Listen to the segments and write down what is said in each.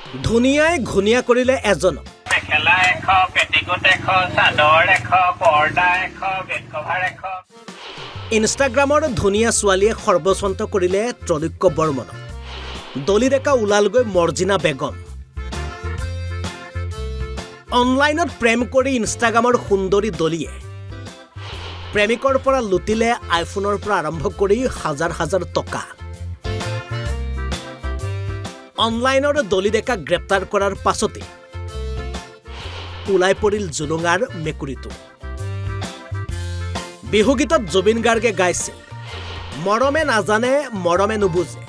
ধুনীয়াই ঘূণীয়া কৰিলে এজনক মেখেলা 100 পেটিকোট 100 চাদৰ 100 পৰ্দা 100 বেড কভাৰ 100 ইনষ্টাগ্ৰামৰ ধুনীয়া ছোৱালীয়ে সৰ্বস্বন্ত কৰিলে ত্ৰৈলোক্য বৰ্মনক দলি ডেকা ওলালগৈ মৰ্জিনা বেগম অনলাইনত প্ৰেম কৰি ইনষ্টাগ্ৰামৰ সুন্দৰী দলিয়ে প্ৰেমিকৰ পৰা লুটিলে আইফোনৰ পৰা আৰম্ভ কৰি হাজাৰ হাজাৰ টকা অনলাইনৰ দলি ডেকা গ্ৰেপ্তাৰ কৰাৰ পাছতে ওলাই পৰিল জুলুঙাৰ মেকুৰীটো বিহুগীতত জুবিন গাৰ্গে গাইছিল মৰমে নাজানে মৰমে নুবুজে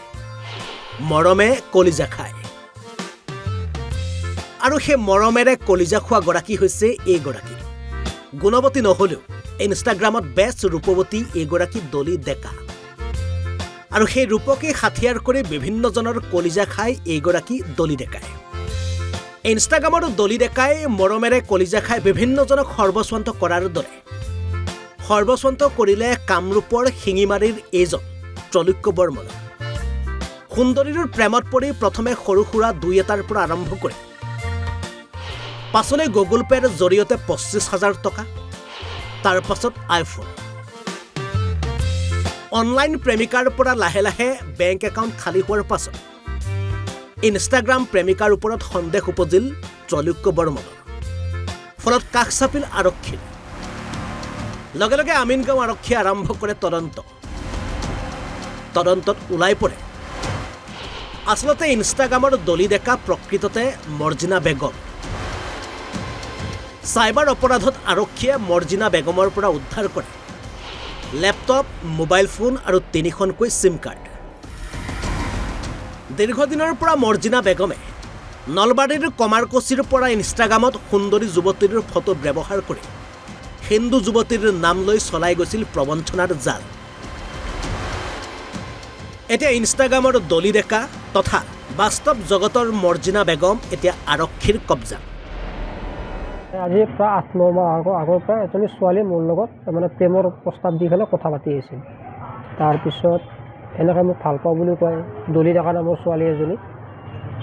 মৰমে কলিজা খায় আৰু সেই মৰমেৰে কলিজা খোৱা গৰাকী হৈছে এইগৰাকী গুণৱতী নহলেও ইনষ্টাগ্ৰামত বেষ্ট ৰূপৱতী এইগৰাকী দলি ডেকা আৰু সেই ৰূপকে হাথিয়াৰ কৰি বিভিন্নজনৰ কলিজা খাই এইগৰাকী দলি ডেকাই ইনষ্টাগ্ৰামৰ দলি ডেকাই মৰমেৰে কলিজা খাই বিভিন্নজনক সৰ্বস্বন্ত কৰাৰ দৰে সৰ্বস্বন্ত কৰিলে কামৰূপৰ শিঙিমাৰীৰ এইজন ত্ৰৈলোক্য বৰ্মন সুন্দৰীৰ প্ৰেমত পৰি প্ৰথমে সৰু সুৰা দুই এটাৰ পৰা আৰম্ভ কৰি পাছলৈ গুগল পেৰ জৰিয়তে 25,000 টকা তাৰ পাছত আইফোন অনলাইন প্ৰেমিকাৰ পৰা লাহে লাহে বেংক একাউণ্ট খালী হোৱাৰ পাছত ইনষ্টাগ্ৰাম প্ৰেমিকাৰ ওপৰত সন্দেহ উপজিল ত্ৰৈলোক্য বৰ্মনৰ ফলত কাষ চাপিল আৰক্ষীৰ লগে লগে আমিনগাঁও আৰক্ষীয়ে আৰম্ভ কৰে তদন্তত ওলাই পৰে আচলতে ইনষ্টাগ্ৰামৰ দলি ডেকা প্ৰকৃততে মৰ্জিনা বেগম চাইবাৰ অপৰাধত আৰক্ষীয়ে মৰ্জিনা বেগমৰ পৰা উদ্ধাৰ কৰে লেপটপ মোবাইল ফোন আৰু 3খনকৈ চিম কাৰ্ড দীৰ্ঘদিনৰ পৰা মৰ্জিনা বেগমে নলবাৰীৰ কমাৰকুছিৰ পৰা ইনষ্টাগ্ৰামত সুন্দৰী যুৱতীৰ ফটো ব্যৱহাৰ কৰি হিন্দু যুৱতীৰ নাম লৈ চলাই গৈছিল প্ৰবঞ্চনাৰ জাল এতিয়া ইনষ্টাগ্ৰামৰ দলি ডেকা তথা বাস্তৱ জগতৰ মৰ্জিনা বেগম এতিয়া আৰক্ষীৰ কব্জা আজি প্ৰায় 8-9 মাহ আগৰ পৰা এজনী ছোৱালী মোৰ লগত মানে প্ৰেমৰ প্ৰস্তাৱ দি পেলাই কথা পাতি আছিল তাৰপিছত এনেকৈ মোক ভাল পাওঁ বুলি কয় দলি ডেকা নামৰ ছোৱালী এজনী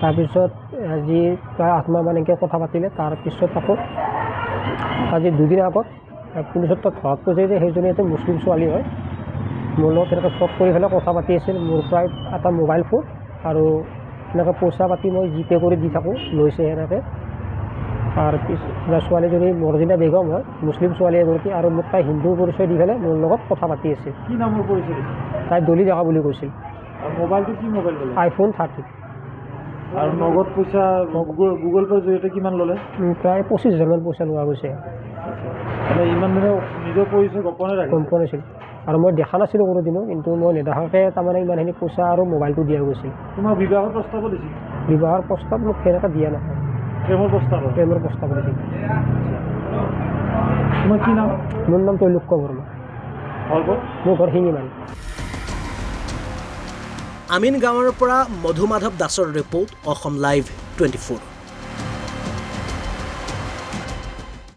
তাৰপিছত আজি প্ৰায় 8 মাহ মান এনেকৈ কথা পাতিলে তাৰপিছত আকৌ আজি 2 দিন আগত পুলিচত ধৰাত পৰিছে যে সেইজনী এটা মুছলিম ছোৱালী হয় মোৰ লগত এনেকৈ ফোন কৰি পেলাই কথা পাতি আছিল মোৰ প্ৰায় এটা মোবাইল ফোন আৰু এনেকৈ পইচা পাতি মই জিপে কৰি দি থাকোঁ লৈছে এনেকৈ তাৰপিছত ছোৱালীজনী মৰ্জিনা বেগম হয় মুছলিম ছোৱালী এগৰাকী আৰু মোক তাই হিন্দু পৰিচয় দি পেলাই মোৰ লগত কথা পাতি আছিল কি নামৰ পৰিচয় তাই দলি ডেকা বুলি কৈছিল মোবাইলটো কি মোবাইল ল'লে আইফোন 30 আৰু নগদ পইচা গুগল পেৰ জৰিয়তে কিমান ল'লে প্ৰায় 25,000 মান পইচা লোৱা গৈছে মানে ইমান দিনে নিজৰ পৰিচয় গোপনে আছিল আৰু মই দেখা নাছিলোঁ কোনোদিনো কিন্তু মই নেদেখাকৈ তাৰমানে ইমানখিনি পইচা আৰু মোবাইলটো দিয়া গৈছিল তোমাৰ বিবাহৰ প্ৰস্তাৱো দিছিল বিবাহৰ প্ৰস্তাৱ মোক সেনেকৈ দিয়া নহয় প্ৰেমৰ প্ৰস্তাৱ দিছিল তোমাৰ কি নাম মোৰ নাম ত্ৰৈলোক্য বৰ্মা মোৰ ঘৰ শিঙিমাৰী আমিন গাঁৱৰ পৰা মধু মাধৱ দাসৰ ৰিপৰ্ট অসম লাইভ 24